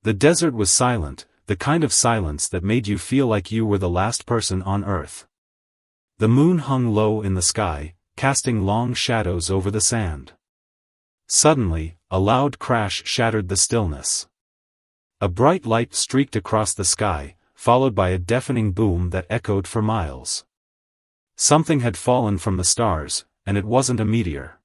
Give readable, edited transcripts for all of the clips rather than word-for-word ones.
The desert was silent, the kind of silence that made you feel like you were the last person on Earth. The moon hung low in the sky, casting long shadows over the sand. Suddenly, a loud crash shattered the stillness. A bright light streaked across the sky, followed by a deafening boom that echoed for miles. Something had fallen from the stars, and it wasn't a meteor.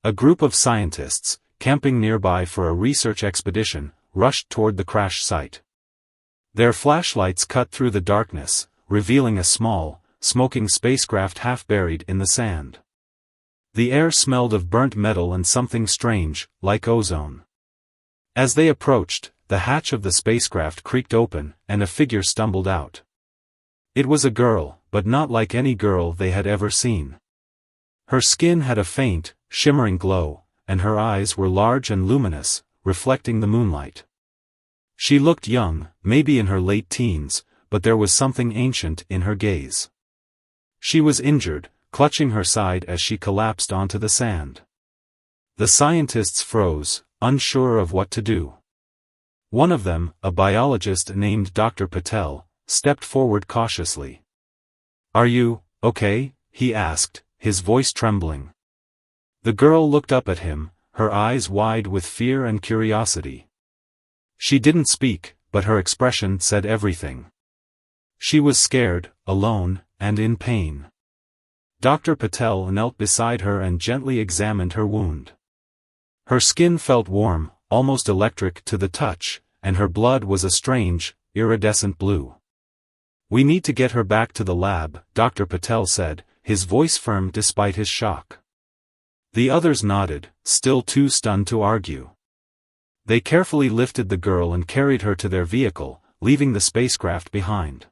A group of scientists, camping nearby for a research expedition, rushed toward the crash site. Their flashlights cut through the darkness, revealing a small, smoking spacecraft half buried in the sand. The air smelled of burnt metal and something strange, like ozone. As they approached, the hatch of the spacecraft creaked open, and a figure stumbled out. It was a girl, but not like any girl they had ever seen. Her skin had a faint, shimmering glow, and her eyes were large and luminous, reflecting the moonlight. She looked young, maybe in her late teens, but there was something ancient in her gaze. She was injured, clutching her side as she collapsed onto the sand. The scientists froze, unsure of what to do. One of them, a biologist named Dr. Patel, stepped forward cautiously. "Are you okay?" he asked, his voice trembling. The girl looked up at him, her eyes wide with fear and curiosity. She didn't speak, but her expression said everything. She was scared, alone, and in pain. Dr. Patel knelt beside her and gently examined her wound. Her skin felt warm, almost electric to the touch, and her blood was a strange, iridescent blue. "We need to get her back to the lab," Dr. Patel said, his voice firm despite his shock. The others nodded, still too stunned to argue. They carefully lifted the girl and carried her to their vehicle, leaving the spacecraft behind.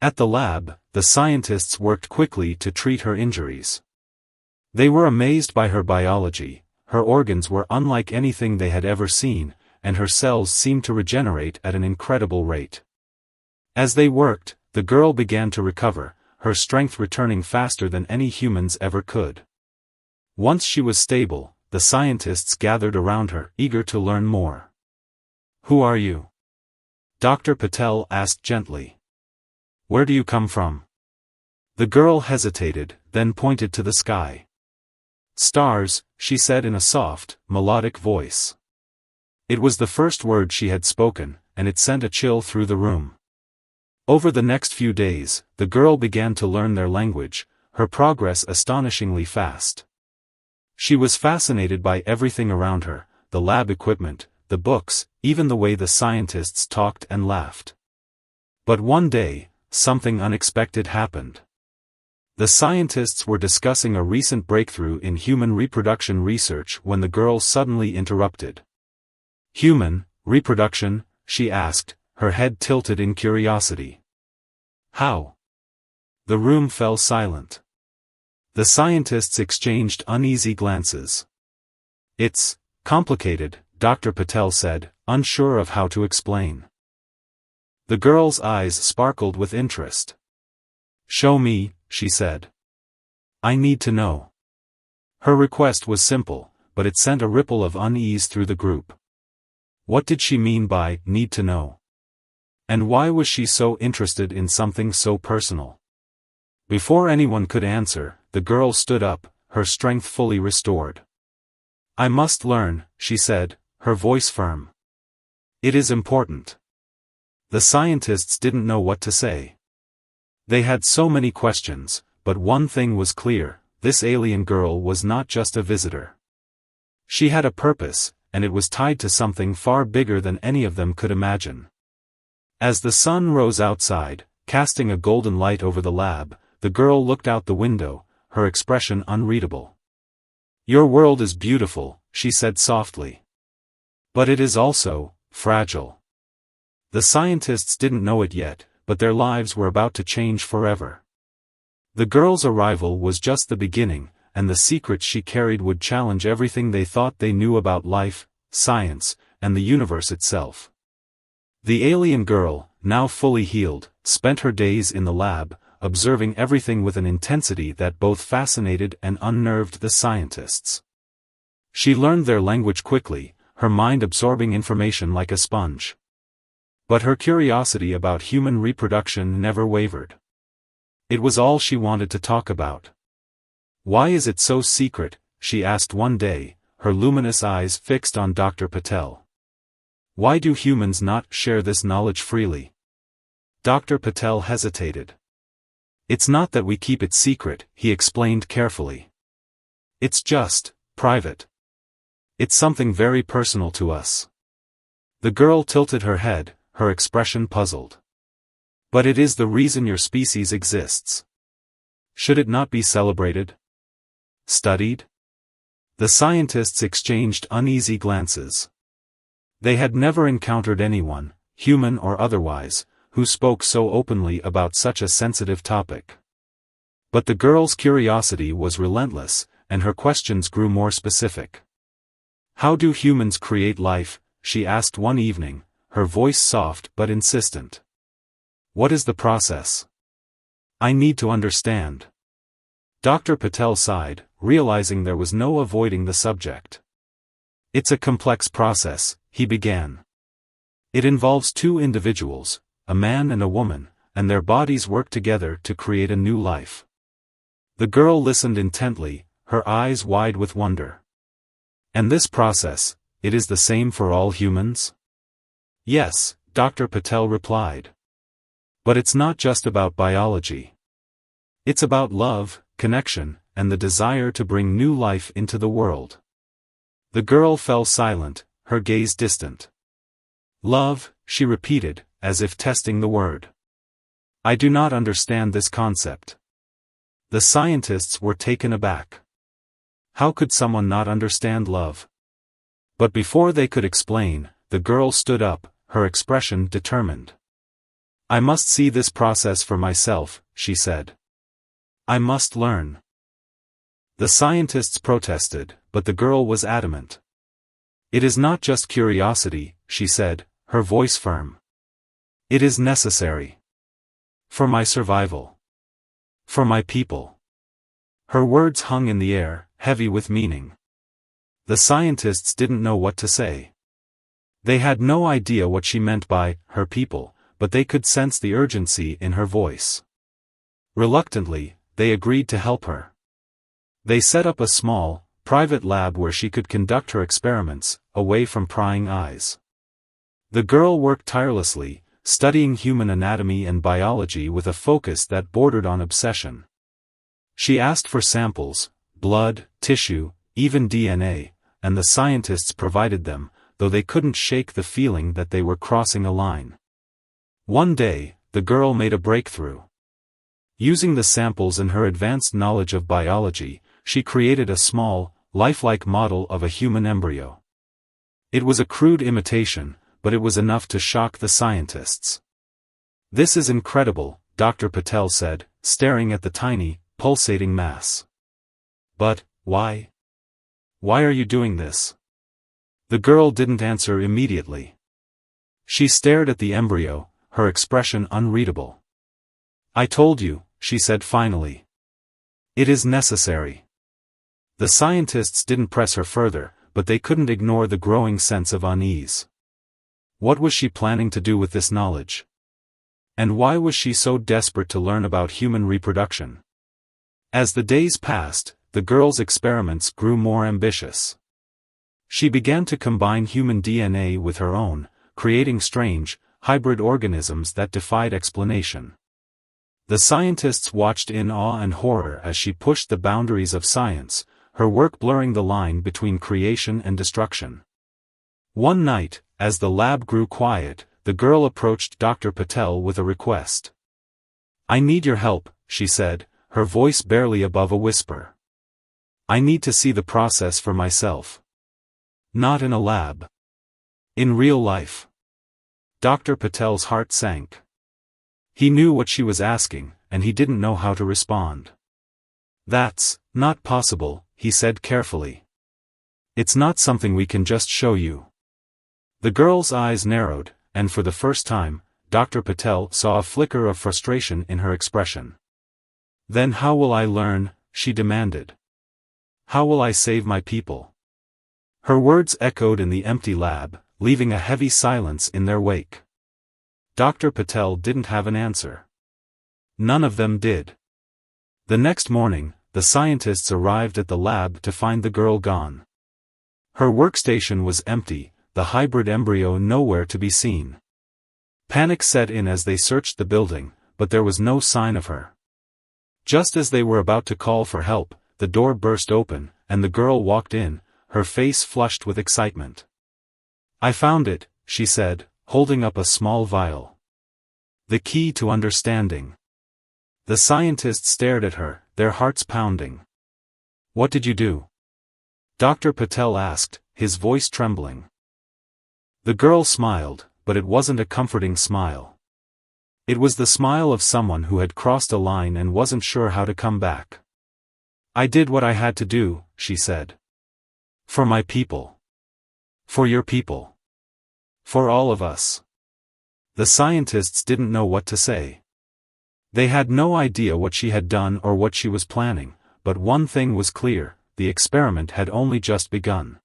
At the lab, the scientists worked quickly to treat her injuries. They were amazed by her biology. Her organs were unlike anything they had ever seen, and her cells seemed to regenerate at an incredible rate. As they worked, the girl began to recover, her strength returning faster than any humans ever could. Once she was stable, the scientists gathered around her, eager to learn more. "Who are you?" Dr. Patel asked gently. "Where do you come from?" The girl hesitated, then pointed to the sky. "Stars," she said in a soft, melodic voice. It was the first word she had spoken, and it sent a chill through the room. Over the next few days, the girl began to learn their language, her progress astonishingly fast. She was fascinated by everything around her, the lab equipment, the books, even the way the scientists talked and laughed. But one day, something unexpected happened. The scientists were discussing a recent breakthrough in human reproduction research when the girl suddenly interrupted. "Human reproduction?" she asked, her head tilted in curiosity. "How?" The room fell silent. The scientists exchanged uneasy glances. "It's complicated," Dr. Patel said, unsure of how to explain. The girl's eyes sparkled with interest. "Show me," she said. "I need to know." Her request was simple, but it sent a ripple of unease through the group. What did she mean by "need to know"? And why was she so interested in something so personal? Before anyone could answer, the girl stood up, her strength fully restored. "I must learn," she said, her voice firm. "It is important." The scientists didn't know what to say. They had so many questions, but one thing was clear: this alien girl was not just a visitor. She had a purpose, and it was tied to something far bigger than any of them could imagine. As the sun rose outside, casting a golden light over the lab, the girl looked out the window, her expression unreadable. "Your world is beautiful," she said softly. "But it is also fragile." The scientists didn't know it yet, but their lives were about to change forever. The girl's arrival was just the beginning, and the secrets she carried would challenge everything they thought they knew about life, science, and the universe itself. The alien girl, now fully healed, spent her days in the lab, observing everything with an intensity that both fascinated and unnerved the scientists. She learned their language quickly, her mind absorbing information like a sponge. But her curiosity about human reproduction never wavered. It was all she wanted to talk about. "Why is it so secret?" she asked one day, her luminous eyes fixed on Dr. Patel. "Why do humans not share this knowledge freely?" Dr. Patel hesitated. "It's not that we keep it secret," he explained carefully. "It's just private. It's something very personal to us." The girl tilted her head, her expression puzzled. "But it is the reason your species exists. Should it not be celebrated? Studied?" The scientists exchanged uneasy glances. They had never encountered anyone, human or otherwise, who spoke so openly about such a sensitive topic. But the girl's curiosity was relentless, and her questions grew more specific. "How do humans create life?" she asked one evening, her voice soft but insistent. "What is the process? I need to understand." Dr. Patel sighed, realizing there was no avoiding the subject. "It's a complex process," he began. "It involves two individuals, a man and a woman, and their bodies work together to create a new life." The girl listened intently, her eyes wide with wonder. "And this process, it is the same for all humans?" "Yes," Dr. Patel replied. "But it's not just about biology. It's about love, connection, and the desire to bring new life into the world." The girl fell silent, her gaze distant. "Love," she repeated, as if testing the word. "I do not understand this concept." The scientists were taken aback. How could someone not understand love? But before they could explain, the girl stood up, her expression determined. "I must see this process for myself," she said. "I must learn." The scientists protested, but the girl was adamant. "It is not just curiosity," she said, her voice firm. "It is necessary. For my survival. For my people." Her words hung in the air, heavy with meaning. The scientists didn't know what to say. They had no idea what she meant by her people, but they could sense the urgency in her voice. Reluctantly, they agreed to help her. They set up a small, private lab where she could conduct her experiments, away from prying eyes. The girl worked tirelessly, studying human anatomy and biology with a focus that bordered on obsession. She asked for samples, blood, tissue, even DNA, and the scientists provided them, though they couldn't shake the feeling that they were crossing a line. One day, the girl made a breakthrough. Using the samples and her advanced knowledge of biology, she created a small, lifelike model of a human embryo. It was a crude imitation, but it was enough to shock the scientists. "This is incredible," Dr. Patel said, staring at the tiny, pulsating mass. "But, why? Why are you doing this?" The girl didn't answer immediately. She stared at the embryo, her expression unreadable. "I told you," she said finally. "It is necessary." The scientists didn't press her further, but they couldn't ignore the growing sense of unease. What was she planning to do with this knowledge? And why was she so desperate to learn about human reproduction? As the days passed, the girl's experiments grew more ambitious. She began to combine human DNA with her own, creating strange, hybrid organisms that defied explanation. The scientists watched in awe and horror as she pushed the boundaries of science, her work blurring the line between creation and destruction. One night, as the lab grew quiet, the girl approached Dr. Patel with a request. "I need your help," she said, her voice barely above a whisper. "I need to see the process for myself. Not in a lab. In real life." Dr. Patel's heart sank. He knew what she was asking, and he didn't know how to respond. "That's not possible," he said carefully. "It's not something we can just show you." The girl's eyes narrowed, and for the first time, Dr. Patel saw a flicker of frustration in her expression. "Then how will I learn?" she demanded. "How will I save my people?" Her words echoed in the empty lab, leaving a heavy silence in their wake. Dr. Patel didn't have an answer. None of them did. The next morning, the scientists arrived at the lab to find the girl gone. Her workstation was empty, the hybrid embryo nowhere to be seen. Panic set in as they searched the building, but there was no sign of her. Just as they were about to call for help, the door burst open, and the girl walked in, her face flushed with excitement. "I found it," she said, holding up a small vial. "The key to understanding." The scientists stared at her, their hearts pounding. "What did you do?" Dr. Patel asked, his voice trembling. The girl smiled, but it wasn't a comforting smile. It was the smile of someone who had crossed a line and wasn't sure how to come back. "I did what I had to do," she said. "For my people. For your people. For all of us." The scientists didn't know what to say. They had no idea what she had done or what she was planning, but one thing was clear: the experiment had only just begun.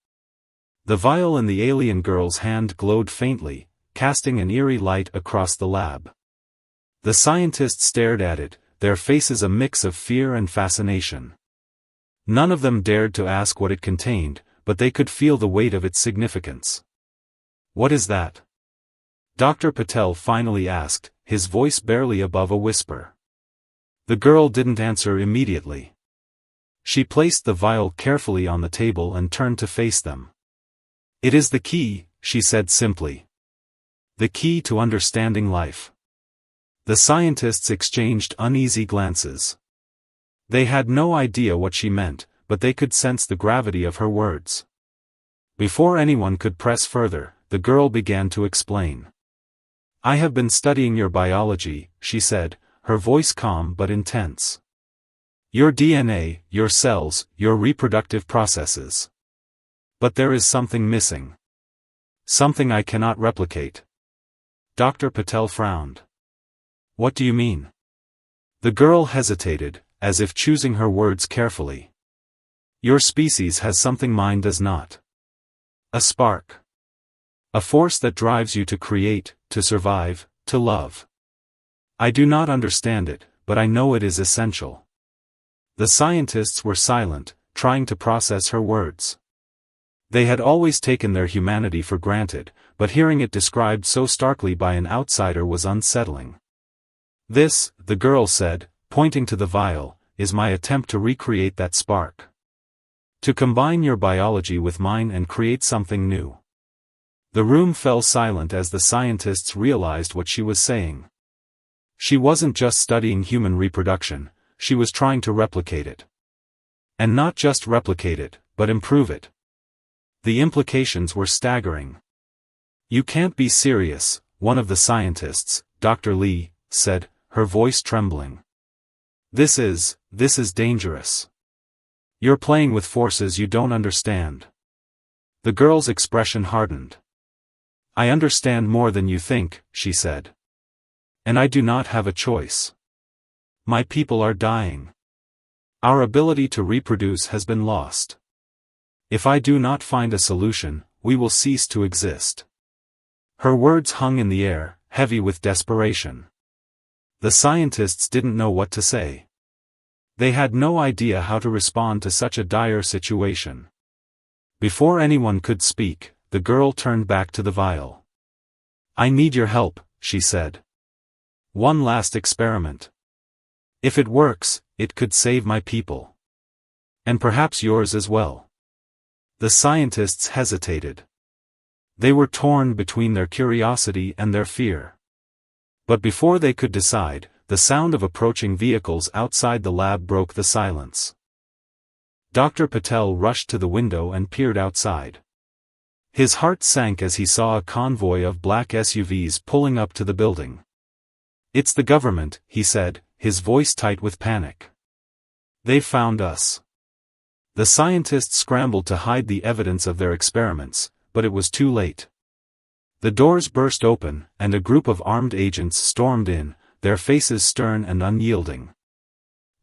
The vial in the alien girl's hand glowed faintly, casting an eerie light across the lab. The scientists stared at it, their faces a mix of fear and fascination. None of them dared to ask what it contained, but they could feel the weight of its significance. "What is that?" Dr. Patel finally asked, his voice barely above a whisper. The girl didn't answer immediately. She placed the vial carefully on the table and turned to face them. "It is the key," she said simply. "The key to understanding life." The scientists exchanged uneasy glances. They had no idea what she meant, but they could sense the gravity of her words. Before anyone could press further, the girl began to explain. "I have been studying your biology," she said, her voice calm but intense. "Your DNA, your cells, your reproductive processes. But there is something missing. Something I cannot replicate." Dr. Patel frowned. "What do you mean?" The girl hesitated, as if choosing her words carefully. "Your species has something mine does not. A spark. A force that drives you to create, to survive, to love. I do not understand it, but I know it is essential." The scientists were silent, trying to process her words. They had always taken their humanity for granted, but hearing it described so starkly by an outsider was unsettling. "This," the girl said, pointing to the vial, "is my attempt to recreate that spark. To combine your biology with mine and create something new." The room fell silent as the scientists realized what she was saying. She wasn't just studying human reproduction, she was trying to replicate it. And not just replicate it, but improve it. The implications were staggering. "You can't be serious," one of the scientists, Dr. Lee, said, her voice trembling. This is dangerous. You're playing with forces you don't understand." The girl's expression hardened. "I understand more than you think," she said. "And I do not have a choice. My people are dying. Our ability to reproduce has been lost. If I do not find a solution, we will cease to exist." Her words hung in the air, heavy with desperation. The scientists didn't know what to say. They had no idea how to respond to such a dire situation. Before anyone could speak, the girl turned back to the vial. "I need your help," she said. "One last experiment. If it works, it could save my people. And perhaps yours as well." The scientists hesitated. They were torn between their curiosity and their fear. But before they could decide, the sound of approaching vehicles outside the lab broke the silence. Dr. Patel rushed to the window and peered outside. His heart sank as he saw a convoy of black SUVs pulling up to the building. "It's the government," he said, his voice tight with panic. "They found us." The scientists scrambled to hide the evidence of their experiments, but it was too late. The doors burst open, and a group of armed agents stormed in, their faces stern and unyielding.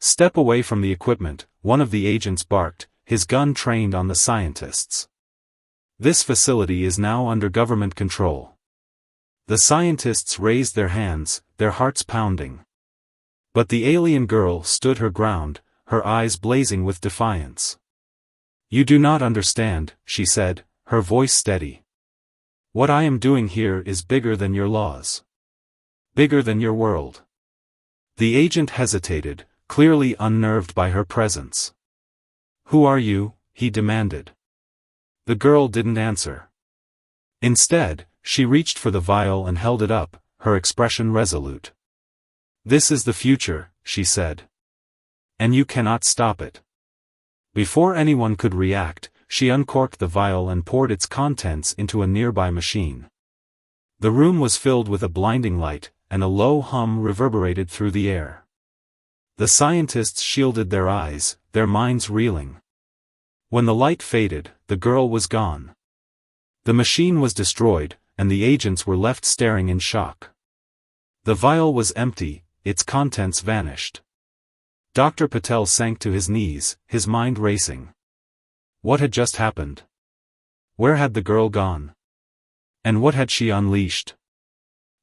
"Step away from the equipment," one of the agents barked, his gun trained on the scientists. This facility is now under government control. The scientists raised their hands, their hearts pounding. But the alien girl stood her ground, her eyes blazing with defiance. "You do not understand," she said, her voice steady. "What I am doing here is bigger than your laws. Bigger than your world." The agent hesitated, clearly unnerved by her presence. "Who are you?" he demanded. The girl didn't answer. Instead, she reached for the vial and held it up, her expression resolute. "This is the future," she said. "And you cannot stop it." Before anyone could react, she uncorked the vial and poured its contents into a nearby machine. The room was filled with a blinding light, and a low hum reverberated through the air. The scientists shielded their eyes, their minds reeling. When the light faded, the girl was gone. The machine was destroyed, and the agents were left staring in shock. The vial was empty, its contents vanished. Dr. Patel sank to his knees, his mind racing. What had just happened? Where had the girl gone? And what had she unleashed?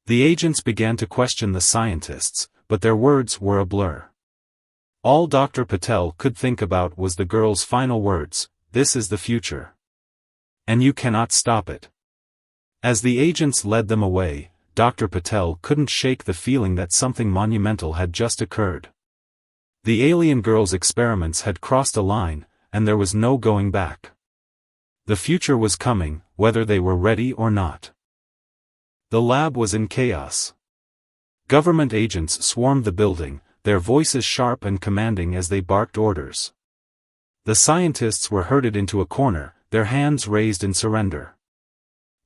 The agents began to question the scientists, but their words were a blur. All Dr. Patel could think about was the girl's final words, "This is the future. And you cannot stop it." As the agents led them away, Dr. Patel couldn't shake the feeling that something monumental had just occurred. The alien girl's experiments had crossed a line, and there was no going back. The future was coming, whether they were ready or not. The lab was in chaos. Government agents swarmed the building, their voices sharp and commanding as they barked orders. The scientists were herded into a corner, their hands raised in surrender.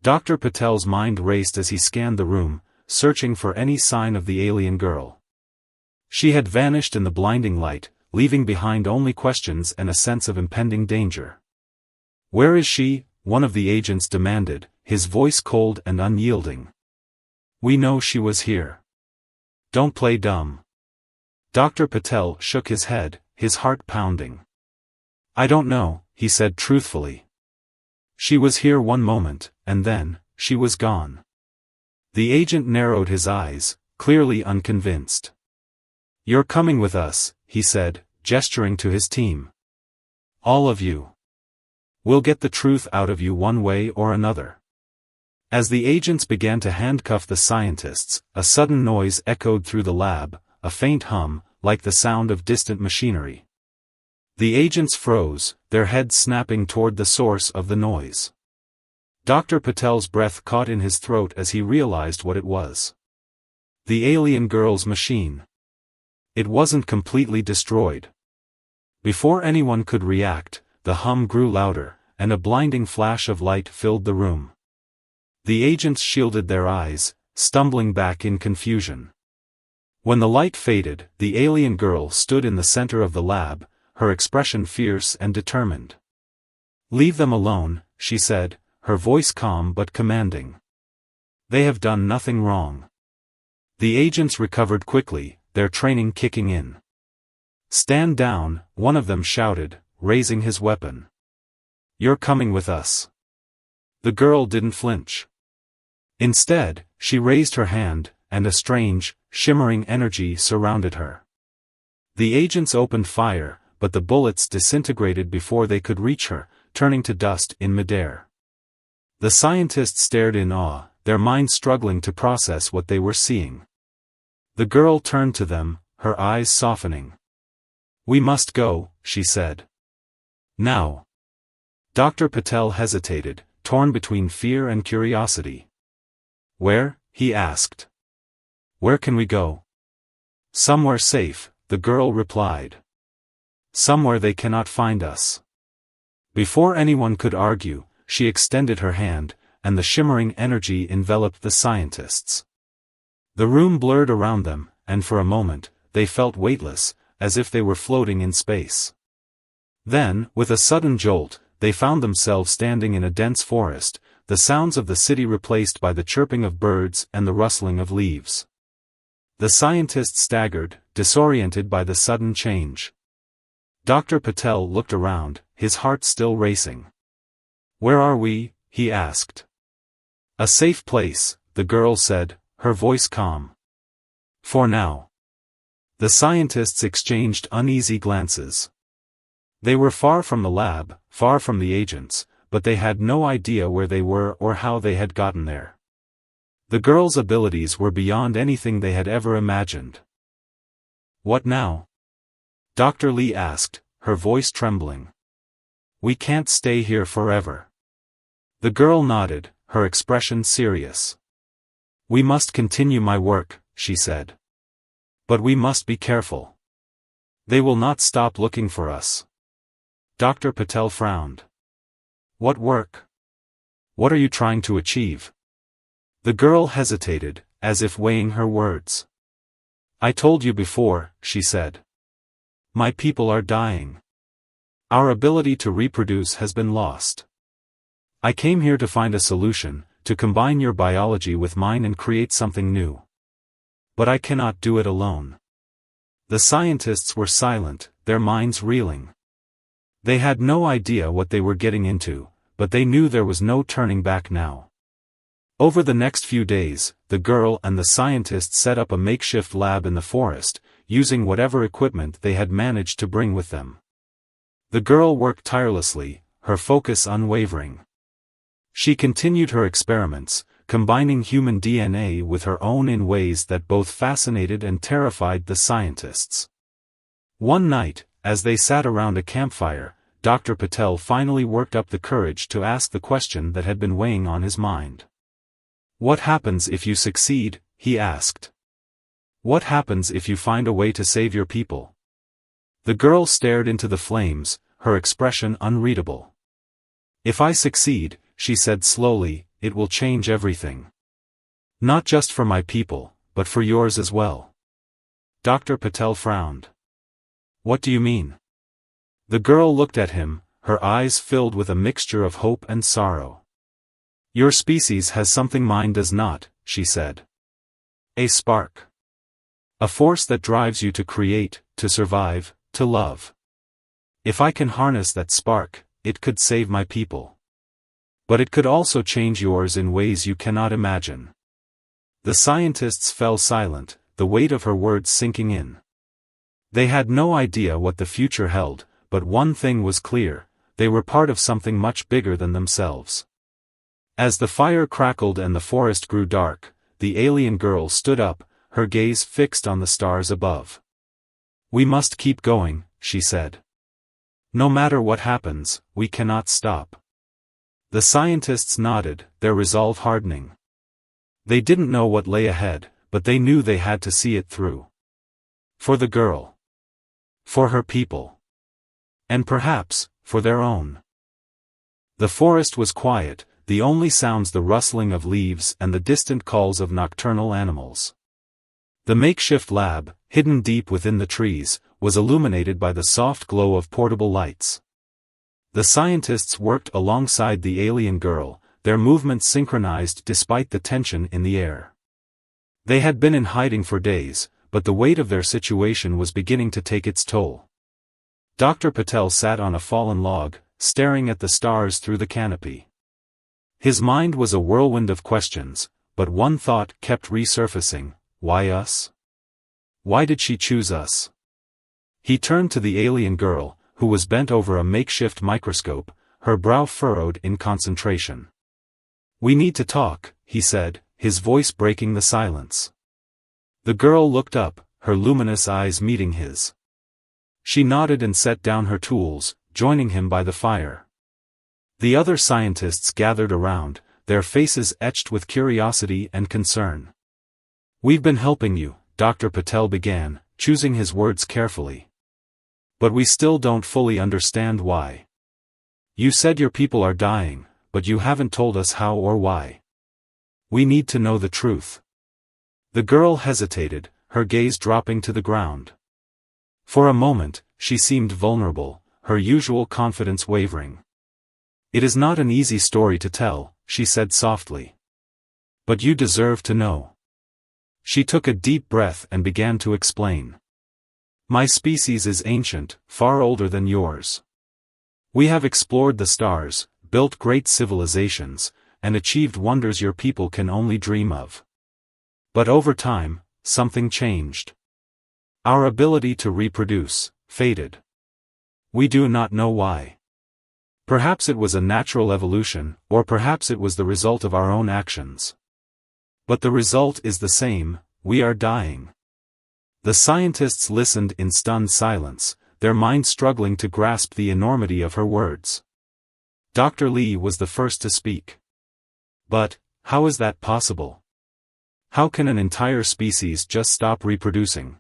Dr. Patel's mind raced as he scanned the room, searching for any sign of the alien girl. She had vanished in the blinding light, leaving behind only questions and a sense of impending danger. "Where is she?" one of the agents demanded, his voice cold and unyielding. "We know she was here. Don't play dumb." Dr. Patel shook his head, his heart pounding. "I don't know," he said truthfully. "She was here one moment, and then, she was gone." The agent narrowed his eyes, clearly unconvinced. "You're coming with us," he said, gesturing to his team. "All of you. We'll get the truth out of you one way or another." As the agents began to handcuff the scientists, a sudden noise echoed through the lab, a faint hum, like the sound of distant machinery. The agents froze, their heads snapping toward the source of the noise. Dr. Patel's breath caught in his throat as he realized what it was. The alien girl's machine. It wasn't completely destroyed. Before anyone could react, the hum grew louder, and a blinding flash of light filled the room. The agents shielded their eyes, stumbling back in confusion. When the light faded, the alien girl stood in the center of the lab, her expression fierce and determined. "Leave them alone," she said, her voice calm but commanding. "They have done nothing wrong." The agents recovered quickly, their training kicking in. "Stand down," one of them shouted, raising his weapon. "You're coming with us." The girl didn't flinch. Instead, she raised her hand, and a strange, shimmering energy surrounded her. The agents opened fire, but the bullets disintegrated before they could reach her, turning to dust in midair. The scientists stared in awe, their minds struggling to process what they were seeing. The girl turned to them, her eyes softening. "We must go," she said. "Now." Dr. Patel hesitated, torn between fear and curiosity. "Where?" he asked. "Where can we go?" "Somewhere safe," the girl replied. "Somewhere they cannot find us." Before anyone could argue, she extended her hand, and the shimmering energy enveloped the scientists. The room blurred around them, and for a moment, they felt weightless, as if they were floating in space. Then, with a sudden jolt, they found themselves standing in a dense forest, the sounds of the city replaced by the chirping of birds and the rustling of leaves. The scientists staggered, disoriented by the sudden change. Dr. Patel looked around, his heart still racing. "Where are we?" he asked. A safe place, the girl said, her voice calm. For now. The scientists exchanged uneasy glances. They were far from the lab, far from the agents, but they had no idea where they were or how they had gotten there. The girl's abilities were beyond anything they had ever imagined. What now? Dr. Lee asked, her voice trembling. We can't stay here forever. The girl nodded, her expression serious. We must continue my work, she said. But we must be careful. They will not stop looking for us. Dr. Patel frowned. What work? What are you trying to achieve? The girl hesitated, as if weighing her words. I told you before, she said. My people are dying. Our ability to reproduce has been lost. I came here to find a solution, to combine your biology with mine and create something new. But I cannot do it alone. The scientists were silent, their minds reeling. They had no idea what they were getting into, but they knew there was no turning back now. Over the next few days, the girl and the scientists set up a makeshift lab in the forest, using whatever equipment they had managed to bring with them. The girl worked tirelessly, her focus unwavering. She continued her experiments, combining human DNA with her own in ways that both fascinated and terrified the scientists. One night, as they sat around a campfire, Dr. Patel finally worked up the courage to ask the question that had been weighing on his mind. What happens if you succeed? He asked. What happens if you find a way to save your people? The girl stared into the flames, her expression unreadable. If I succeed, she said slowly, it will change everything. Not just for my people, but for yours as well. Dr. Patel frowned. What do you mean? The girl looked at him, her eyes filled with a mixture of hope and sorrow. Your species has something mine does not, she said. A spark. A force that drives you to create, to survive, to love. If I can harness that spark, it could save my people. But it could also change yours in ways you cannot imagine. The scientists fell silent, the weight of her words sinking in. They had no idea what the future held, but one thing was clear, they were part of something much bigger than themselves. As the fire crackled and the forest grew dark, the alien girl stood up, her gaze fixed on the stars above. We must keep going, she said. No matter what happens, we cannot stop. The scientists nodded, their resolve hardening. They didn't know what lay ahead, but they knew they had to see it through. For the girl. For her people. And perhaps, for their own. The forest was quiet, the only sounds the rustling of leaves and the distant calls of nocturnal animals. The makeshift lab, hidden deep within the trees, was illuminated by the soft glow of portable lights. The scientists worked alongside the alien girl, their movements synchronized despite the tension in the air. They had been in hiding for days, but the weight of their situation was beginning to take its toll. Dr. Patel sat on a fallen log, staring at the stars through the canopy. His mind was a whirlwind of questions, but one thought kept resurfacing: why us? Why did she choose us? He turned to the alien girl, who was bent over a makeshift microscope, her brow furrowed in concentration. We need to talk, he said, his voice breaking the silence. The girl looked up, her luminous eyes meeting his. She nodded and set down her tools, joining him by the fire. The other scientists gathered around, their faces etched with curiosity and concern. We've been helping you, Dr. Patel began, choosing his words carefully. But we still don't fully understand why. You said your people are dying, but you haven't told us how or why. We need to know the truth. The girl hesitated, her gaze dropping to the ground. For a moment, she seemed vulnerable, her usual confidence wavering. It is not an easy story to tell, she said softly. But you deserve to know. She took a deep breath and began to explain. My species is ancient, far older than yours. We have explored the stars, built great civilizations, and achieved wonders your people can only dream of. But over time, something changed. Our ability to reproduce faded. We do not know why. Perhaps it was a natural evolution, or perhaps it was the result of our own actions. But the result is the same: we are dying. The scientists listened in stunned silence, their minds struggling to grasp the enormity of her words. Dr. Lee was the first to speak. But, how is that possible? How can an entire species just stop reproducing?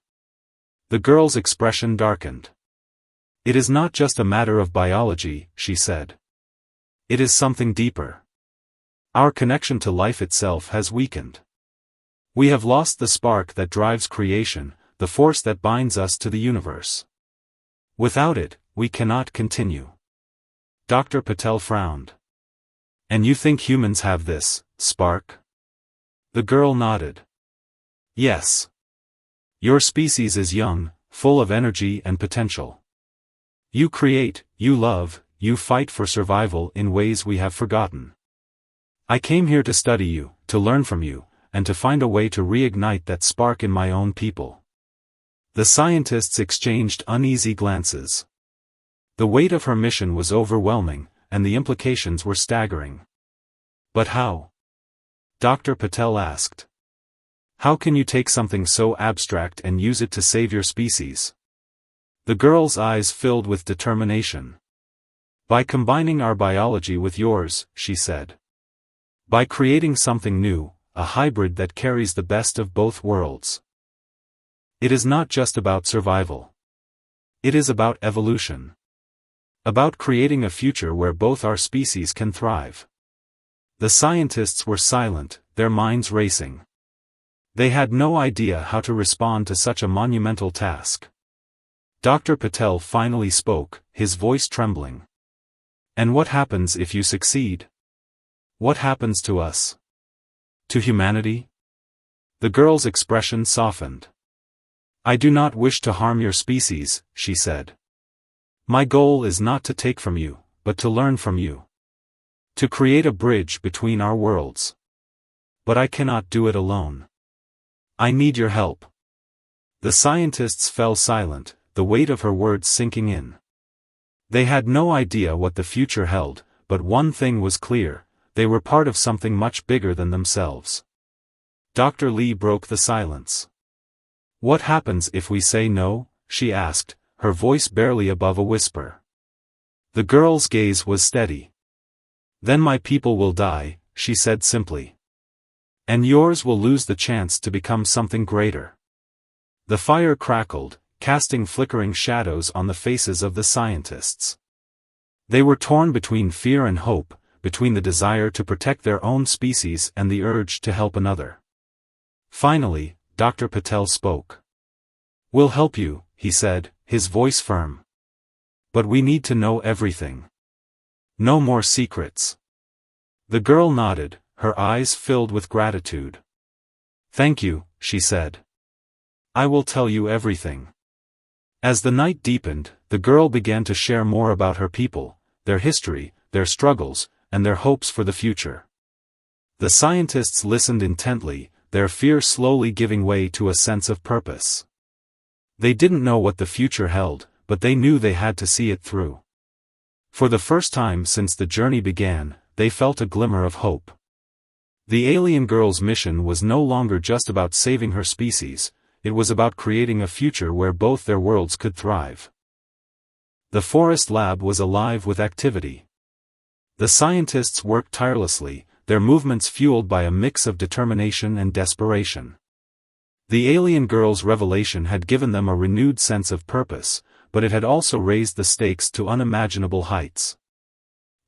The girl's expression darkened. It is not just a matter of biology, she said. It is something deeper. Our connection to life itself has weakened. We have lost the spark that drives creation, the force that binds us to the universe. Without it, we cannot continue. Dr. Patel frowned. And you think humans have this spark? The girl nodded. Yes. Your species is young, full of energy and potential. You create, you love, you fight for survival in ways we have forgotten. I came here to study you, to learn from you, and to find a way to reignite that spark in my own people. The scientists exchanged uneasy glances. The weight of her mission was overwhelming, and the implications were staggering. But how? Dr. Patel asked. How can you take something so abstract and use it to save your species? The girl's eyes filled with determination. By combining our biology with yours, she said. By creating something new, a hybrid that carries the best of both worlds. It is not just about survival. It is about evolution. About creating a future where both our species can thrive. The scientists were silent, their minds racing. They had no idea how to respond to such a monumental task. Dr. Patel finally spoke, his voice trembling. And what happens if you succeed? What happens to us? To humanity? The girl's expression softened. I do not wish to harm your species, she said. My goal is not to take from you, but to learn from you. To create a bridge between our worlds. But I cannot do it alone. I need your help. The scientists fell silent, the weight of her words sinking in. They had no idea what the future held, but one thing was clear: they were part of something much bigger than themselves. Dr. Lee broke the silence. What happens if we say no? She asked, her voice barely above a whisper. The girl's gaze was steady. Then my people will die, she said simply. And yours will lose the chance to become something greater. The fire crackled, casting flickering shadows on the faces of the scientists. They were torn between fear and hope, between the desire to protect their own species and the urge to help another. Finally, Dr. Patel spoke. We'll help you, he said, his voice firm. But we need to know everything. No more secrets. The girl nodded, her eyes filled with gratitude. Thank you, she said. I will tell you everything. As the night deepened, the girl began to share more about her people, their history, their struggles, and their hopes for the future. The scientists listened intently, their fear slowly giving way to a sense of purpose. They didn't know what the future held, but they knew they had to see it through. For the first time since the journey began, they felt a glimmer of hope. The alien girl's mission was no longer just about saving her species, it was about creating a future where both their worlds could thrive. The forest lab was alive with activity. The scientists worked tirelessly, their movements fueled by a mix of determination and desperation. The alien girl's revelation had given them a renewed sense of purpose, but it had also raised the stakes to unimaginable heights.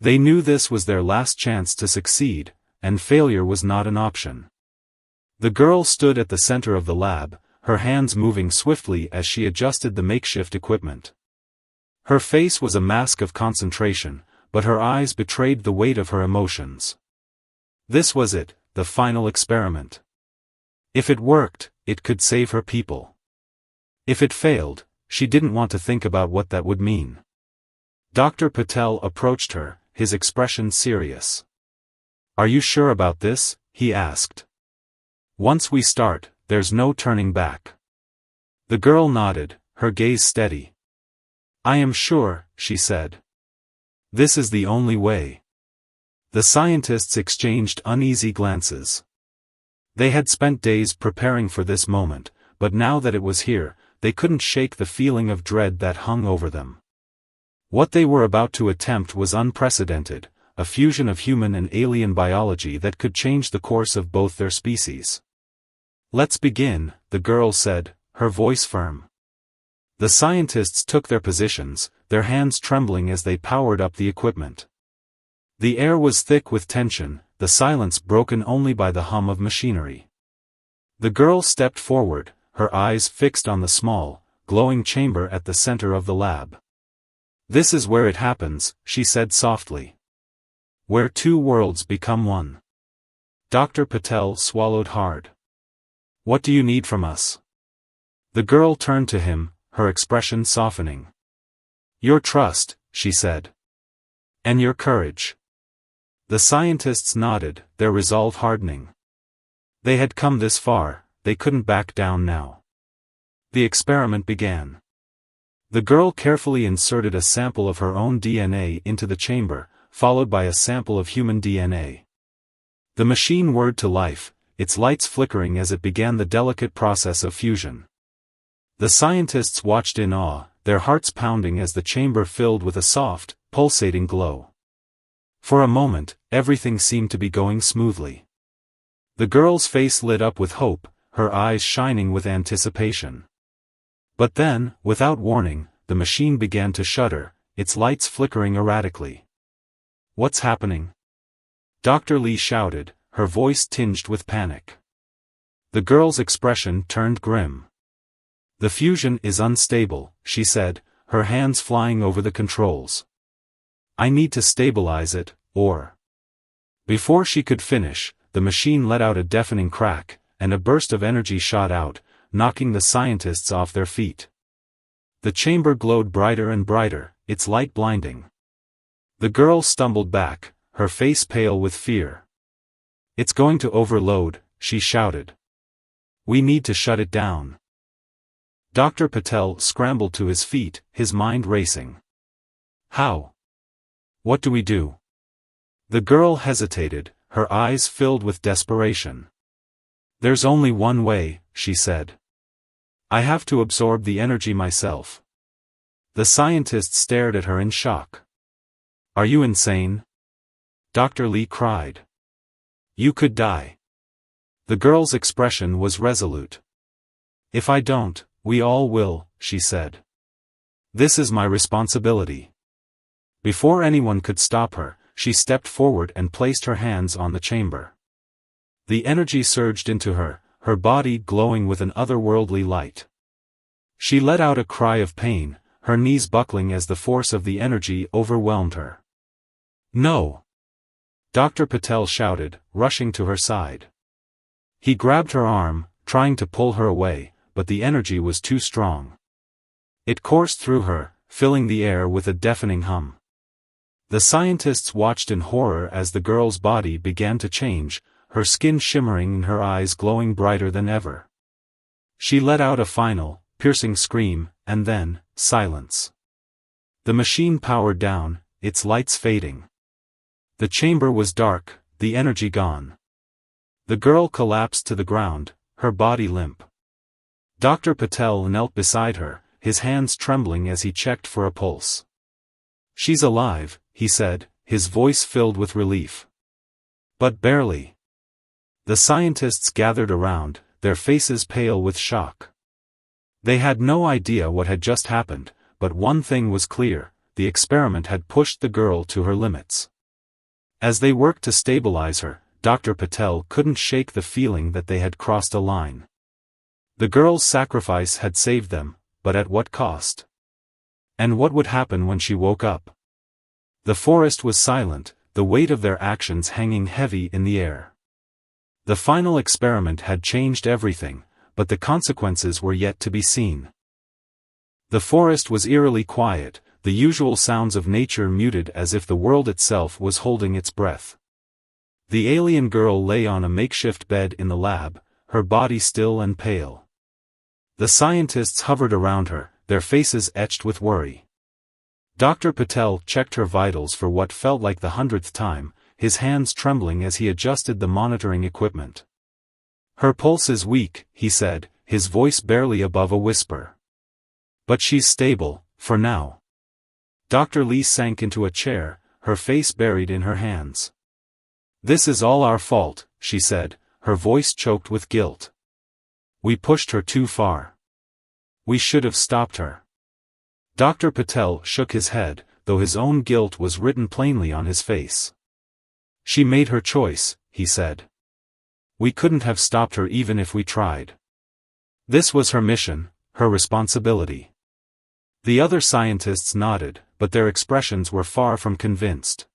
They knew this was their last chance to succeed, and failure was not an option. The girl stood at the center of the lab, her hands moving swiftly as she adjusted the makeshift equipment. Her face was a mask of concentration, but her eyes betrayed the weight of her emotions. This was it, the final experiment. If it worked, it could save her people. If it failed, she didn't want to think about what that would mean. Dr. Patel approached her, his expression serious. "Are you sure about this?" he asked. "Once we start, there's no turning back." The girl nodded, her gaze steady. "I am sure," she said. "This is the only way." The scientists exchanged uneasy glances. They had spent days preparing for this moment, but now that it was here, they couldn't shake the feeling of dread that hung over them. What they were about to attempt was unprecedented, a fusion of human and alien biology that could change the course of both their species. "Let's begin," the girl said, her voice firm. The scientists took their positions, their hands trembling as they powered up the equipment. The air was thick with tension, the silence broken only by the hum of machinery. The girl stepped forward, her eyes fixed on the small, glowing chamber at the center of the lab. "This is where it happens," she said softly. "Where two worlds become one." Dr. Patel swallowed hard. "What do you need from us?" The girl turned to him, her expression softening. "Your trust," she said. "And your courage." The scientists nodded, their resolve hardening. They had come this far, they couldn't back down now. The experiment began. The girl carefully inserted a sample of her own DNA into the chamber, followed by a sample of human DNA. The machine whirred to life, its lights flickering as it began the delicate process of fusion. The scientists watched in awe, their hearts pounding as the chamber filled with a soft, pulsating glow. For a moment, everything seemed to be going smoothly. The girl's face lit up with hope, her eyes shining with anticipation. But then, without warning, the machine began to shudder, its lights flickering erratically. "What's happening?" Dr. Lee shouted, her voice tinged with panic. The girl's expression turned grim. "The fusion is unstable," she said, her hands flying over the controls. "I need to stabilize it, or..." Before she could finish, the machine let out a deafening crack, and a burst of energy shot out, knocking the scientists off their feet. The chamber glowed brighter and brighter, its light blinding. The girl stumbled back, her face pale with fear. "It's going to overload," she shouted. "We need to shut it down." Dr. Patel scrambled to his feet, his mind racing. "How? What do we do?" The girl hesitated, her eyes filled with desperation. "There's only one way," she said. "I have to absorb the energy myself." The scientists stared at her in shock. "Are you insane?" Dr. Lee cried. "You could die." The girl's expression was resolute. "If I don't, we all will," she said. "This is my responsibility." Before anyone could stop her, she stepped forward and placed her hands on the chamber. The energy surged into her, her body glowing with an otherworldly light. She let out a cry of pain, her knees buckling as the force of the energy overwhelmed her. "No!" Dr. Patel shouted, rushing to her side. He grabbed her arm, trying to pull her away, but the energy was too strong. It coursed through her, filling the air with a deafening hum. The scientists watched in horror as the girl's body began to change, her skin shimmering and her eyes glowing brighter than ever. She let out a final, piercing scream, and then, silence. The machine powered down, its lights fading. The chamber was dark, the energy gone. The girl collapsed to the ground, her body limp. Dr. Patel knelt beside her, his hands trembling as he checked for a pulse. "She's alive," he said, his voice filled with relief. "But barely." The scientists gathered around, their faces pale with shock. They had no idea what had just happened, but one thing was clear, the experiment had pushed the girl to her limits. As they worked to stabilize her, Dr. Patel couldn't shake the feeling that they had crossed a line. The girl's sacrifice had saved them, but at what cost? And what would happen when she woke up? The forest was silent, the weight of their actions hanging heavy in the air. The final experiment had changed everything, but the consequences were yet to be seen. The forest was eerily quiet, the usual sounds of nature muted as if the world itself was holding its breath. The alien girl lay on a makeshift bed in the lab, her body still and pale. The scientists hovered around her, their faces etched with worry. Dr. Patel checked her vitals for what felt like the 100th time, his hands trembling as he adjusted the monitoring equipment. "Her pulse is weak," he said, his voice barely above a whisper. "But she's stable, for now." Dr. Lee sank into a chair, her face buried in her hands. "This is all our fault," she said, her voice choked with guilt. "We pushed her too far. We should have stopped her." Dr. Patel shook his head, though his own guilt was written plainly on his face. "She made her choice," he said. "We couldn't have stopped her even if we tried. This was her mission, her responsibility." The other scientists nodded, but their expressions were far from convinced.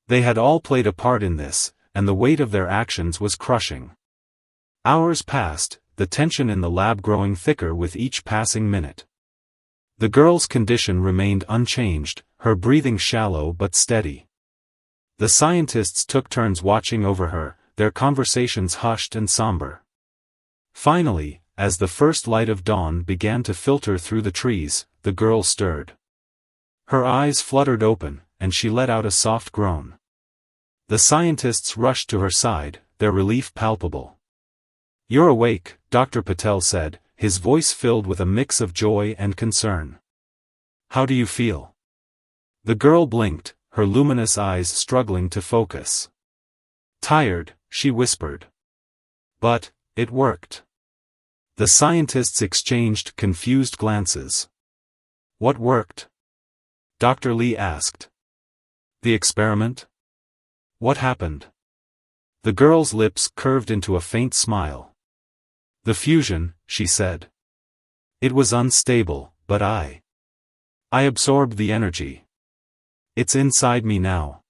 They had all played a part in this, and the weight of their actions was crushing. Hours passed, the tension in the lab growing thicker with each passing minute. The girl's condition remained unchanged, her breathing shallow but steady. The scientists took turns watching over her, their conversations hushed and somber. Finally, as the first light of dawn began to filter through the trees, the girl stirred. Her eyes fluttered open, and she let out a soft groan. The scientists rushed to her side, their relief palpable. "You're awake," Dr. Patel said, his voice filled with a mix of joy and concern. "How do you feel?" The girl blinked, her luminous eyes struggling to focus. "Tired," she whispered. "But, it worked." The scientists exchanged confused glances. "What worked?" Dr. Lee asked. "The experiment? What happened?" The girl's lips curved into a faint smile. "The fusion," she said. "It was unstable, but I absorbed the energy. It's inside me now.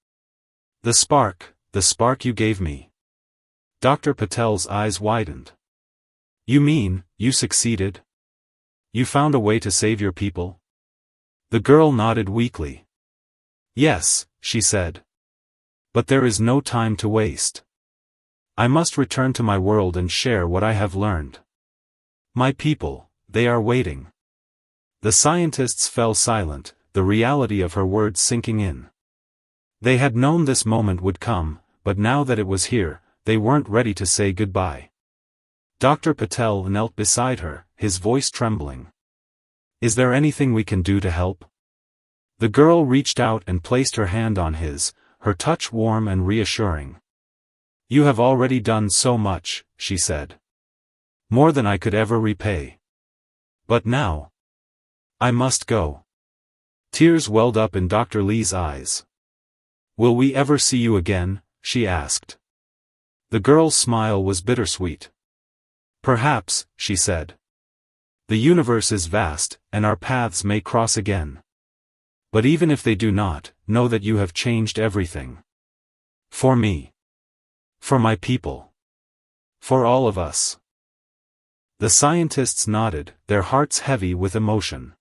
The spark you gave me." Dr. Patel's eyes widened. "You mean, you succeeded? You found a way to save your people?" The girl nodded weakly. "Yes," she said. "But there is no time to waste. I must return to my world and share what I have learned. My people, they are waiting." The scientists fell silent, the reality of her words sinking in. They had known this moment would come, but now that it was here, they weren't ready to say goodbye. Dr. Patel knelt beside her, his voice trembling. "Is there anything we can do to help?" The girl reached out and placed her hand on his, her touch warm and reassuring. "You have already done so much," she said. "More than I could ever repay. But now, I must go." Tears welled up in Dr. Lee's eyes. "Will we ever see you again?" she asked. The girl's smile was bittersweet. "Perhaps," she said. "The universe is vast, and our paths may cross again. But even if they do not, know that you have changed everything. For me. For my people. For all of us." The scientists nodded, their hearts heavy with emotion.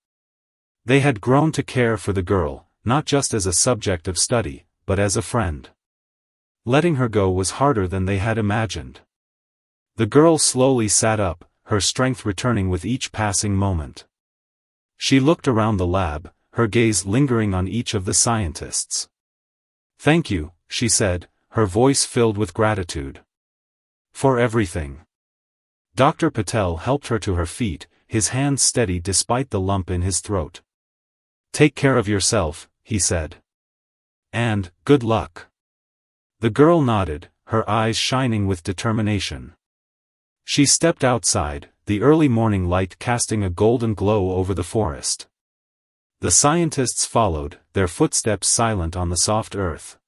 They had grown to care for the girl, not just as a subject of study, but as a friend. Letting her go was harder than they had imagined. The girl slowly sat up, her strength returning with each passing moment. She looked around the lab, her gaze lingering on each of the scientists. "Thank you," she said, her voice filled with gratitude. "For everything." Dr. Patel helped her to her feet, his hands steady despite the lump in his throat. "Take care of yourself," he said. "And, good luck." The girl nodded, her eyes shining with determination. She stepped outside, the early morning light casting a golden glow over the forest. The scientists followed, their footsteps silent on the soft earth.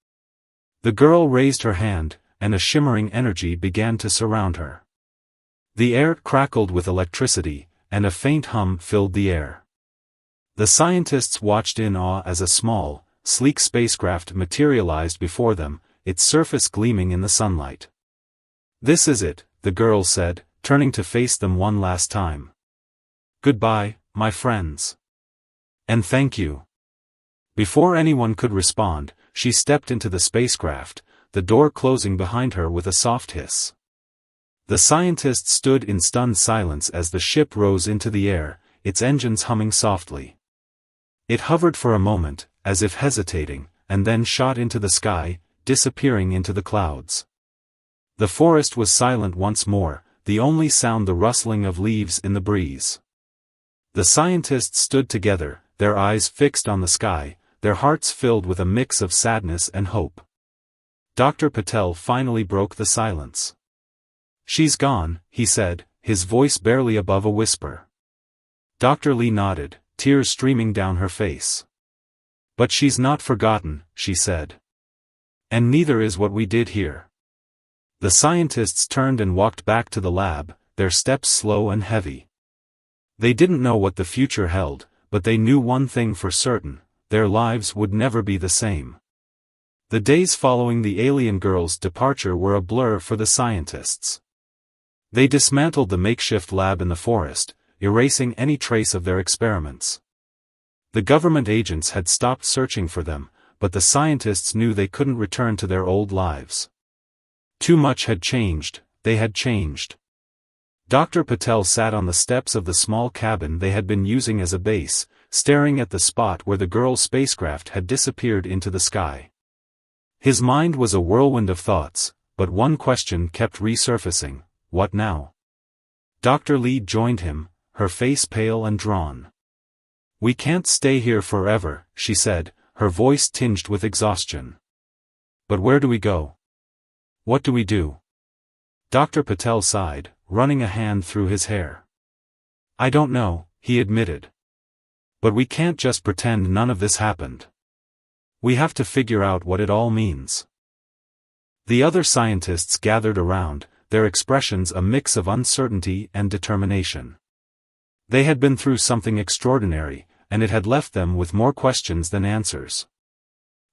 The girl raised her hand, and a shimmering energy began to surround her. The air crackled with electricity, and a faint hum filled the air. The scientists watched in awe as a small, sleek spacecraft materialized before them, its surface gleaming in the sunlight. "This is it," the girl said, turning to face them one last time. "Goodbye, my friends. And thank you." Before anyone could respond, she stepped into the spacecraft, the door closing behind her with a soft hiss. The scientists stood in stunned silence as the ship rose into the air, its engines humming softly. It hovered for a moment, as if hesitating, and then shot into the sky, disappearing into the clouds. The forest was silent once more, the only sound the rustling of leaves in the breeze. The scientists stood together, their eyes fixed on the sky, their hearts filled with a mix of sadness and hope. Dr. Patel finally broke the silence. "She's gone," he said, his voice barely above a whisper. Dr. Lee nodded, tears streaming down her face. "But she's not forgotten," she said. "And neither is what we did here." The scientists turned and walked back to the lab, their steps slow and heavy. They didn't know what the future held, but they knew one thing for certain: their lives would never be the same. The days following the alien girl's departure were a blur for the scientists. They dismantled the makeshift lab in the forest, erasing any trace of their experiments. The government agents had stopped searching for them, but the scientists knew they couldn't return to their old lives. Too much had changed, they had changed. Dr. Patel sat on the steps of the small cabin they had been using as a base, staring at the spot where the girl's spacecraft had disappeared into the sky. His mind was a whirlwind of thoughts, but one question kept resurfacing: what now? Dr. Lee joined him, her face pale and drawn. "We can't stay here forever," she said, her voice tinged with exhaustion. "But where do we go? What do we do?" Dr. Patel sighed, running a hand through his hair. "I don't know," he admitted. "But we can't just pretend none of this happened. We have to figure out what it all means." The other scientists gathered around, their expressions a mix of uncertainty and determination. They had been through something extraordinary, and it had left them with more questions than answers.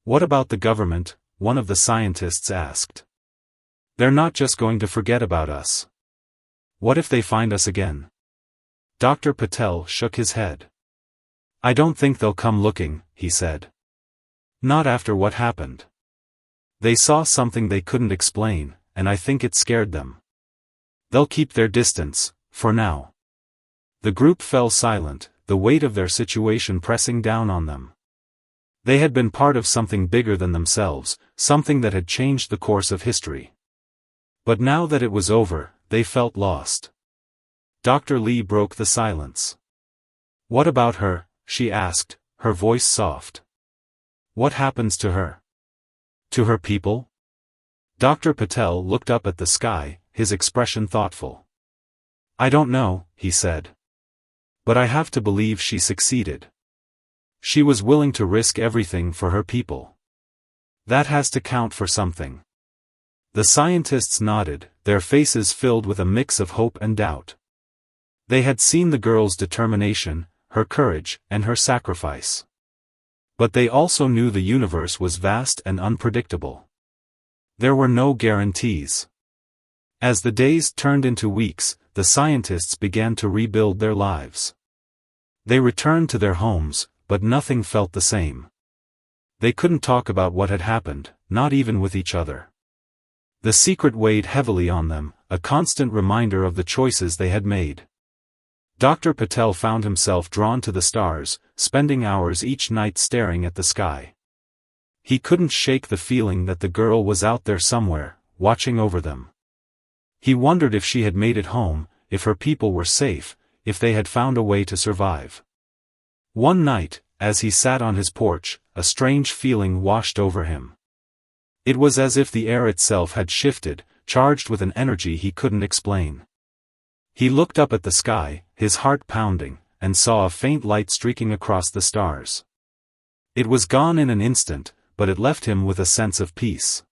"What about the government?" one of the scientists asked. "They're not just going to forget about us. What if they find us again?" Dr. Patel shook his head. "I don't think they'll come looking," he said. "Not after what happened. They saw something they couldn't explain, and I think it scared them. They'll keep their distance, for now." The group fell silent, the weight of their situation pressing down on them. They had been part of something bigger than themselves, something that had changed the course of history. But now that it was over, they felt lost. Dr. Lee broke the silence. "What about her?" she asked, her voice soft. "What happens to her? To her people?" Dr. Patel looked up at the sky, his expression thoughtful. "I don't know," he said. "But I have to believe she succeeded. She was willing to risk everything for her people. That has to count for something." The scientists nodded, their faces filled with a mix of hope and doubt. They had seen the girl's determination, her courage, and her sacrifice. But they also knew the universe was vast and unpredictable. There were no guarantees. As the days turned into weeks, the scientists began to rebuild their lives. They returned to their homes, but nothing felt the same. They couldn't talk about what had happened, not even with each other. The secret weighed heavily on them, a constant reminder of the choices they had made. Dr. Patel found himself drawn to the stars, spending hours each night staring at the sky. He couldn't shake the feeling that the girl was out there somewhere, watching over them. He wondered if she had made it home, if her people were safe, if they had found a way to survive. One night, as he sat on his porch, a strange feeling washed over him. It was as if the air itself had shifted, charged with an energy he couldn't explain. He looked up at the sky, his heart pounding, and saw a faint light streaking across the stars. It was gone in an instant, but it left him with a sense of peace.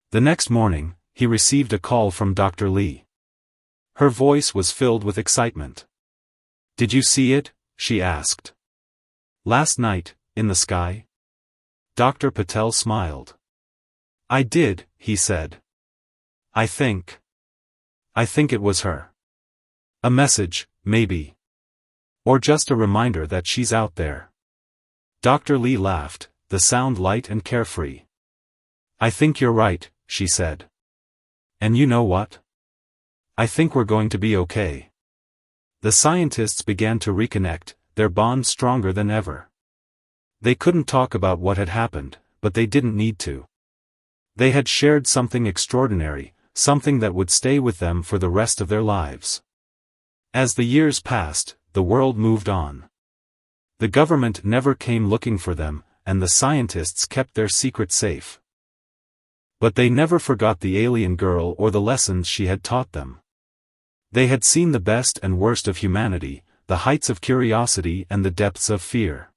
The next morning, he received a call from Dr. Lee. Her voice was filled with excitement. "Did you see it?" she asked. "Last night, in the sky?" Dr. Patel smiled. "I did," he said. I think it was her. A message, maybe. Or just a reminder that she's out there." Dr. Lee laughed, the sound light and carefree. "I think you're right," she said. "And you know what? I think we're going to be okay." The scientists began to reconnect, their bond stronger than ever. They couldn't talk about what had happened, but they didn't need to. They had shared something extraordinary, something that would stay with them for the rest of their lives. As the years passed, the world moved on. The government never came looking for them, and the scientists kept their secret safe. But they never forgot the alien girl or the lessons she had taught them. They had seen the best and worst of humanity, the heights of curiosity and the depths of fear.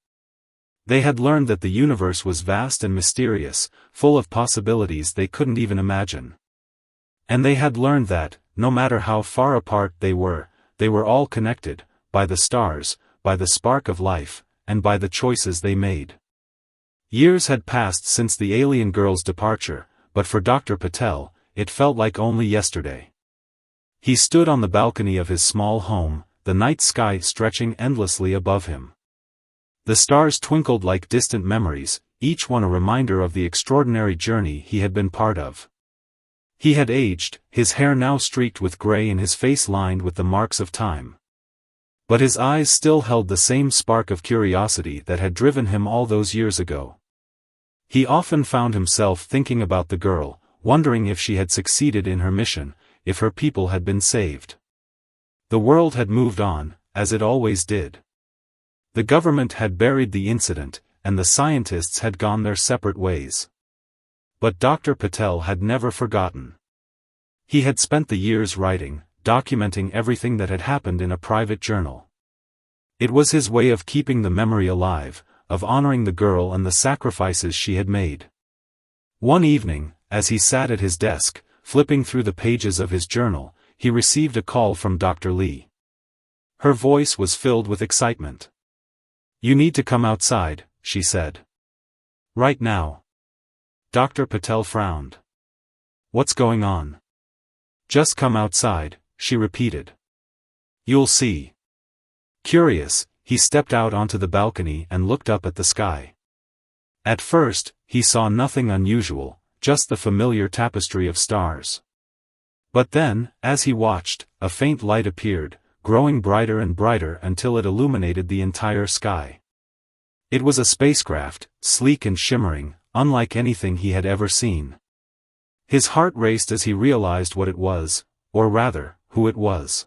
They had learned that the universe was vast and mysterious, full of possibilities they couldn't even imagine. And they had learned that, no matter how far apart they were all connected, by the stars, by the spark of life, and by the choices they made. Years had passed since the alien girl's departure, but for Dr. Patel, it felt like only yesterday. He stood on the balcony of his small home, the night sky stretching endlessly above him. The stars twinkled like distant memories, each one a reminder of the extraordinary journey he had been part of. He had aged, his hair now streaked with gray and his face lined with the marks of time. But his eyes still held the same spark of curiosity that had driven him all those years ago. He often found himself thinking about the girl, wondering if she had succeeded in her mission, if her people had been saved. The world had moved on, as it always did. The government had buried the incident, and the scientists had gone their separate ways. But Dr. Patel had never forgotten. He had spent the years writing, documenting everything that had happened in a private journal. It was his way of keeping the memory alive, of honoring the girl and the sacrifices she had made. One evening, as he sat at his desk, flipping through the pages of his journal, he received a call from Dr. Lee. Her voice was filled with excitement. "You need to come outside," she said. "Right now." Dr. Patel frowned. "What's going on?" "Just come outside," she repeated. "You'll see." Curious, he stepped out onto the balcony and looked up at the sky. At first, he saw nothing unusual, just the familiar tapestry of stars. But then, as he watched, a faint light appeared, growing brighter and brighter until it illuminated the entire sky. It was a spacecraft, sleek and shimmering, unlike anything he had ever seen. His heart raced as he realized what it was, or rather, who it was.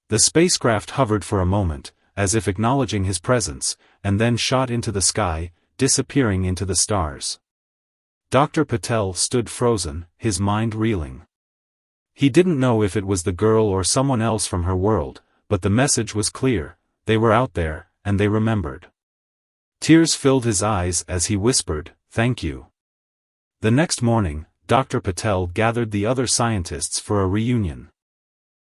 The spacecraft hovered for a moment, as if acknowledging his presence, and then shot into the sky, disappearing into the stars. Dr. Patel stood frozen, his mind reeling. He didn't know if it was the girl or someone else from her world, but the message was clear: they were out there, and they remembered. Tears filled his eyes as he whispered, "Thank you." The next morning, Dr. Patel gathered the other scientists for a reunion.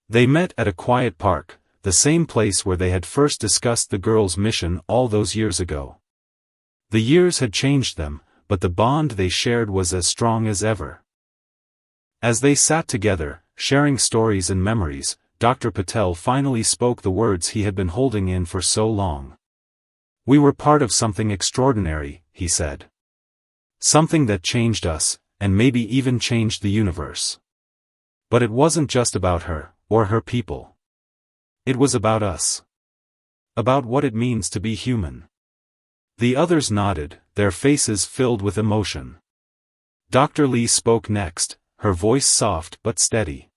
They met at a quiet park, the same place where they had first discussed the girl's mission all those years ago. The years had changed them, but the bond they shared was as strong as ever. As they sat together, sharing stories and memories, Dr. Patel finally spoke the words he had been holding in for so long. "We were part of something extraordinary," he said. "Something that changed us, and maybe even changed the universe. But it wasn't just about her, or her people. It was about us. About what it means to be human." The others nodded, their faces filled with emotion. Dr. Lee spoke next, her voice soft but steady.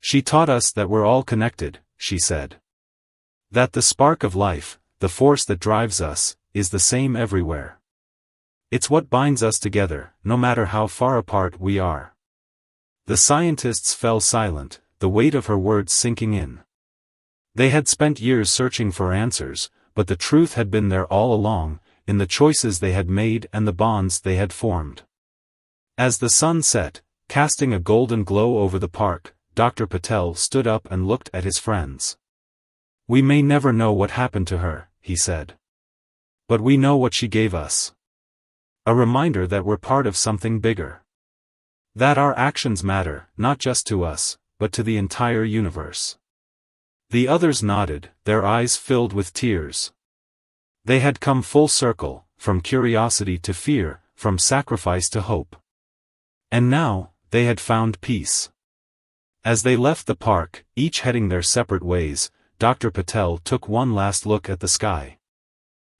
"She taught us that we're all connected," she said. "That the spark of life, the force that drives us, is the same everywhere. It's what binds us together, no matter how far apart we are." The scientists fell silent, the weight of her words sinking in. They had spent years searching for answers, but the truth had been there all along, in the choices they had made and the bonds they had formed. As the sun set, casting a golden glow over the park, Dr. Patel stood up and looked at his friends. "We may never know what happened to her," he said. "But we know what she gave us. A reminder that we're part of something bigger. That our actions matter, not just to us, but to the entire universe." The others nodded, their eyes filled with tears. They had come full circle, from curiosity to fear, from sacrifice to hope. And now, they had found peace. As they left the park, each heading their separate ways, Dr. Patel took one last look at the sky.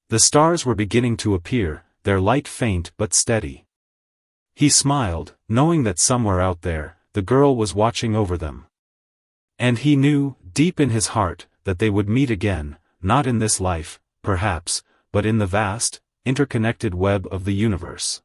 The stars were beginning to appear, their light faint but steady. He smiled, knowing that somewhere out there, the girl was watching over them. And he knew, deep in his heart, that they would meet again, not in this life, perhaps, but in the vast, interconnected web of the universe.